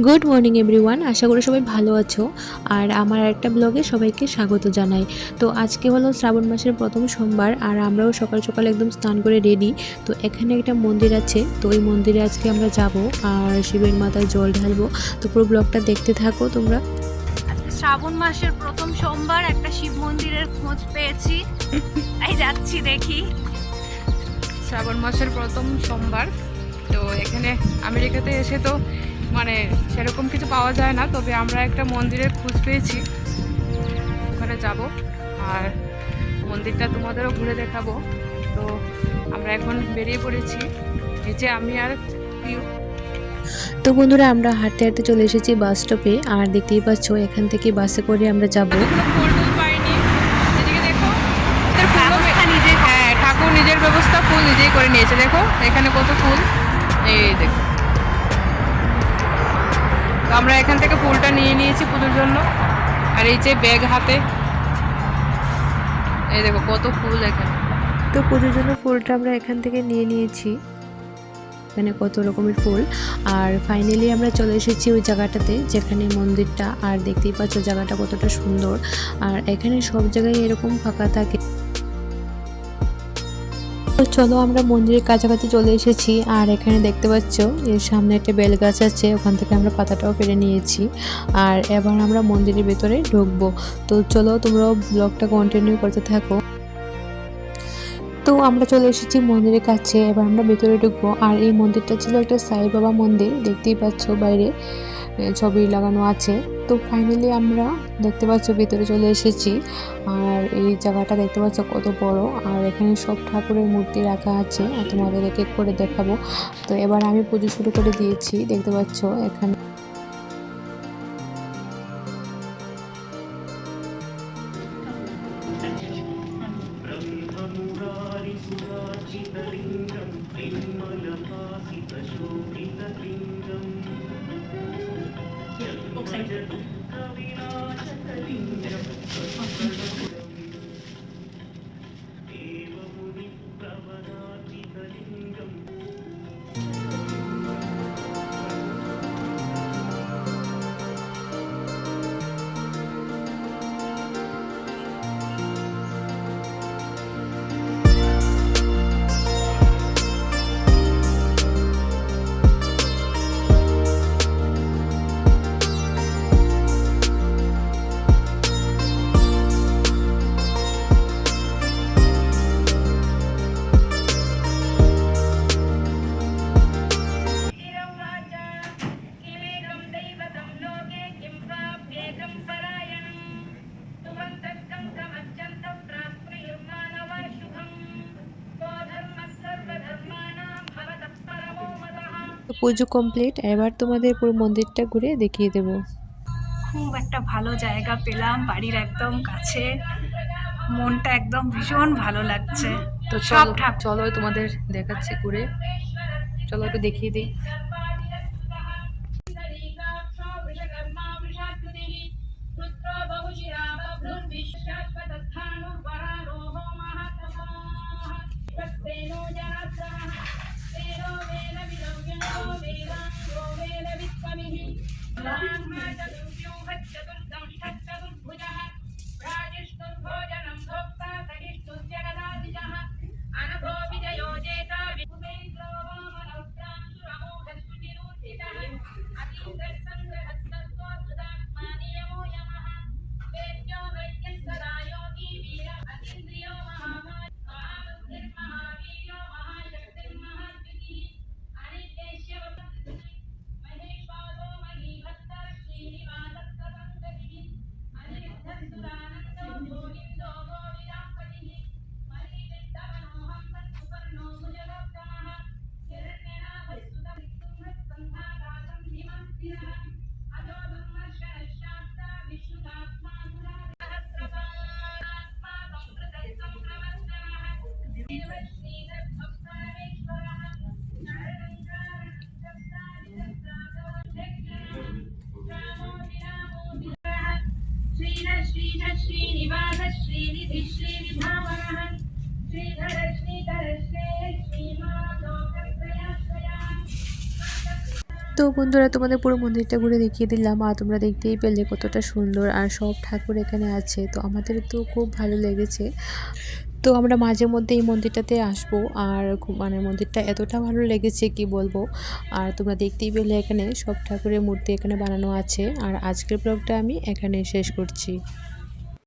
Good morning everyone, আশা করি সবাই ভালো আছো। আর আমার একটা ব্লগে সবাইকে স্বাগত জানাই। তো আজকে হলো শ্রাবণ মাসের প্রথম সোমবার, আর আমরাও সকাল সকাল একদম স্নান করে রেডি। তো এখানে একটা মন্দির আছে, তো ওই মন্দিরে আজকে আমরা যাব আর শিবের মাথায় জল ঢালবো। তো পুরো ব্লগটা দেখতে থাকো তোমরা। আজকে শ্রাবণ মাসের প্রথম সোমবার, একটা শিব মন্দিরের খোঁজ পেয়েছি, তাই যাচ্ছি দেখি। শ্রাবণ মাসের প্রথম সোমবার। তো এখানে আমেরিকাতে এসে তো মানে সেরকম কিছু পাওয়া যায় না, তবে আমরা একটা মন্দিরের খোঁজ পেয়েছি, ওখানে যাব আর মন্দিরটা তোমাদেরও ঘুরে দেখাবো। তো আমরা এখন বেরিয়ে পড়েছি, এই যে আমি আর প্রিয়। তো বন্ধুরা, আমরা হাঁটতে হাঁটতে চলে এসেছি বাস স্টপে, আর দেখতেই পাচ্ছ এখান থেকে বাসে করে আমরা যাব। কোনো ফুল টুল পাইনি, এদিকে দেখো হ্যাঁ, ঠাকুর নিজের ব্যবস্থা ফুল নিজেই করে নিয়েছে। দেখো এখানে কত ফুল, এই দেখো। তো আমরা এখান থেকে ফুলটা নিয়ে নিয়েছি পুজোর জন্য, আর এই যে ব্যাগ হাতে, এই দেখো কত ফুল এখানে। তো পুজোর জন্য ফুলটা আমরা এখান থেকে নিয়ে নিয়েছি, এখানে কত রকমের ফুল। আর ফাইনালি আমরা চলে এসেছি ওই জায়গাটাতে যেখানে মন্দিরটা, আর দেখতেই পাচ্ছ জায়গাটা কতটা সুন্দর। আর এখানে সব জায়গায় এরকম ফাঁকা থাকে। তো চলো, আমরা মন্দিরের কাছাকাছি চলে এসেছি, আর এখানে দেখতে পাচ্ছ এর সামনে একটা বেল গাছ আছে, ওখান থেকে আমরা পাতাটাও পেরে নিয়েছি। আর এবার আমরা মন্দিরের ভেতরে ঢুকবো। তো চলো, তোমরাও ব্লগটা কন্টিনিউ করতে থাকো। তো আমরা চলে এসেছি মন্দিরের কাছে, এবার আমরা ভেতরে ঢুকবো। আর এই মন্দিরটা ছিল একটা সাই বাবা মন্দির, দেখতেই পাচ্ছ বাইরে ছবি লাগানো আছে। তো ফাইনালি আমরা দেখতে পাচ্ছ ভেতরে চলে এসেছি, আর এই জায়গাটা দেখতে পাচ্ছ কত বড়। আর এখানে সব ঠাকুরের মূর্তি রাখা আছে, আর তোমাদের এক এক করে দেখাবো। তো এবার আমি পুজো শুরু করে দিয়েছি, দেখতে পাচ্ছ এখানে। পুজো কমপ্লিট, এবার তোমাদের পুরো মন্দিরটা ঘুরে দেখিয়ে দেবো। খুব একটা ভালো জায়গা পেলাম, বাড়ির একদম কাছে, মনটা একদম ভীষণ ভালো লাগছে। তো সব চলো ঠাকুর চলো তোমাদের দেখাচ্ছি ঘুরে, চলো একটু দেখিয়ে দিই। श्रीधर श्रीधर श्रीनिवास श्रीनिधि श्रीनिधावनः श्रीधर श्रीधर श्रेय श्रीमाधोकत्रयाश्रया। তো বন্ধুরা তোমাদের পুরো মন্দিরটা ঘুরে দেখিয়ে দিলাম, আর তোমরা দেখতেই পেলে কতটা সুন্দর আর সব ঠাকুর এখানে আছে। তো আমাদের তো খুব ভালো লেগেছে। তো আমরা মাঝে মধ্যে এই মন্দিরটাতে আসবো, আর মানে মন্দিরটা এতটা ভালো লেগেছে কি বলবো। আর তোমরা দেখতেই পেলে এখানে সব ঠাকুরের মূর্তি এখানে বানানো আছে। আর আজকের ব্লগটা আমি এখানে শেষ করছি।